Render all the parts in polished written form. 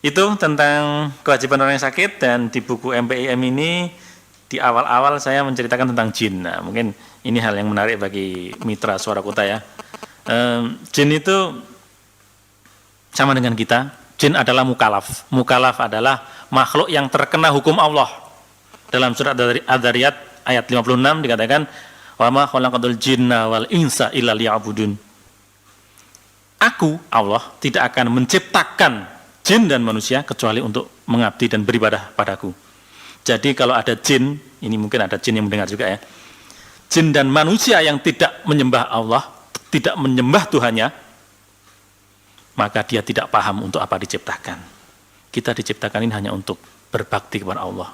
Itu tentang kewajiban orang yang sakit, dan di buku MPIM ini di awal-awal saya menceritakan tentang jin. Nah, mungkin ini hal yang menarik bagi mitra Suara Kota ya. Jin itu sama dengan kita. Jin adalah mukalaf. Mukalaf adalah makhluk yang terkena hukum Allah. Dalam surat Ad-Dzariyat ayat 56 dikatakan, "Wa ma khalaqatul jinna wal insa illa liya'budun." Aku, Allah, tidak akan menciptakan jin dan manusia kecuali untuk mengabdi dan beribadah padaku. Jadi kalau ada jin, ini mungkin ada jin yang mendengar juga ya. Jin dan manusia yang tidak menyembah Allah, tidak menyembah Tuhannya, maka dia tidak paham untuk apa diciptakan. Kita diciptakan ini hanya untuk berbakti kepada Allah.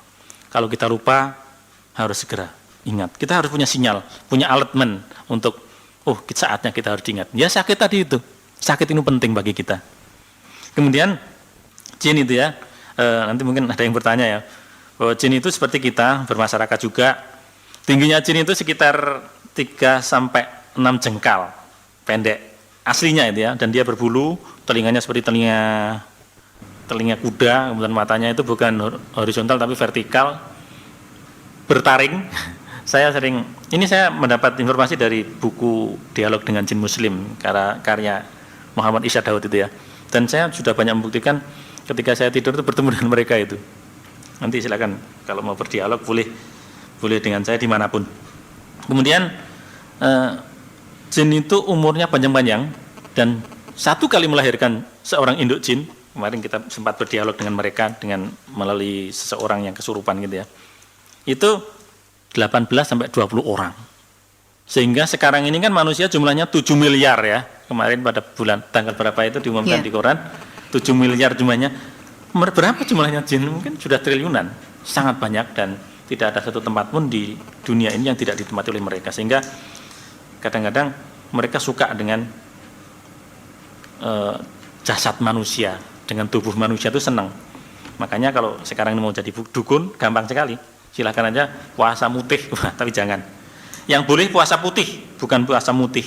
Kalau kita lupa, harus segera ingat. Kita harus punya sinyal, punya alertment untuk, saatnya kita harus diingat. Ya sakit tadi itu, sakit ini penting bagi kita. Kemudian jin itu ya, nanti mungkin ada yang bertanya ya, bahwa jin itu seperti kita, bermasyarakat juga. Tingginya jin itu sekitar 3-6 jengkal, pendek, aslinya itu ya, dan dia berbulu, telinganya seperti telinga kuda, kemudian matanya itu bukan horizontal tapi vertikal, bertaring. Saya mendapat informasi dari buku Dialog dengan Jin Muslim, karya Muhammad Isya Daud itu ya. Dan saya sudah banyak membuktikan ketika saya tidur itu bertemu dengan mereka itu. Nanti silakan kalau mau berdialog boleh dengan saya dimanapun. Kemudian jin itu umurnya panjang-panjang, dan satu kali melahirkan seorang induk jin. Kemarin kita sempat berdialog dengan mereka dengan melalui seseorang yang kesurupan gitu ya. Itu 18-20 orang. Sehingga sekarang ini kan manusia jumlahnya 7 miliar ya. Kemarin pada bulan tanggal berapa itu diumumkan di koran, 7 miliar jumlahnya. Berapa jumlahnya jin? Mungkin sudah triliunan. Sangat banyak, dan tidak ada satu tempat pun di dunia ini yang tidak ditempati oleh mereka. Sehingga kadang-kadang mereka suka dengan jasad manusia, dengan tubuh manusia itu senang. Makanya kalau sekarang ini mau jadi dukun, gampang sekali. Silahkan aja puasa mutih, tapi jangan. Yang boleh puasa putih, bukan puasa mutih.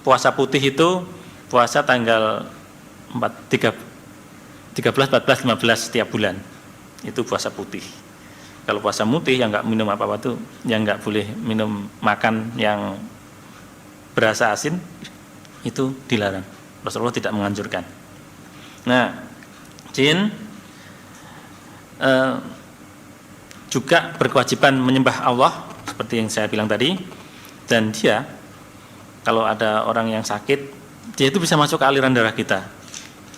Puasa putih itu puasa tanggal 13, 14, 15 setiap bulan. Itu puasa putih. Kalau puasa mutih yang nggak minum apa-apa tuh, yang nggak boleh minum makan yang berasa asin, itu dilarang. Rasulullah tidak menganjurkan. Nah, jin juga berkewajiban menyembah Allah seperti yang saya bilang tadi, dan dia kalau ada orang yang sakit, dia itu bisa masuk ke aliran darah kita.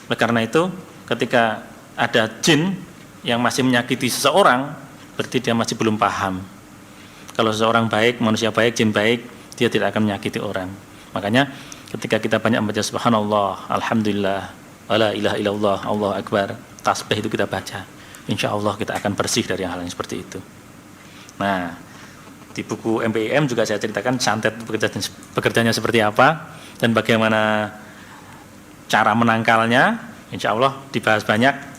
Oleh karena itu, ketika ada jin yang masih menyakiti seseorang, berarti dia masih belum paham. Kalau seseorang baik, manusia baik, jin baik, dia tidak akan menyakiti orang. Makanya ketika kita banyak membaca subhanallah, alhamdulillah, la ilaha illallah, Allahu akbar, tasbih itu kita baca, insya Allah kita akan bersih dari hal yang seperti itu. Nah, di buku MPIM juga saya ceritakan santet bekerjanya seperti apa dan bagaimana cara menangkalnya. Insya Allah dibahas banyak.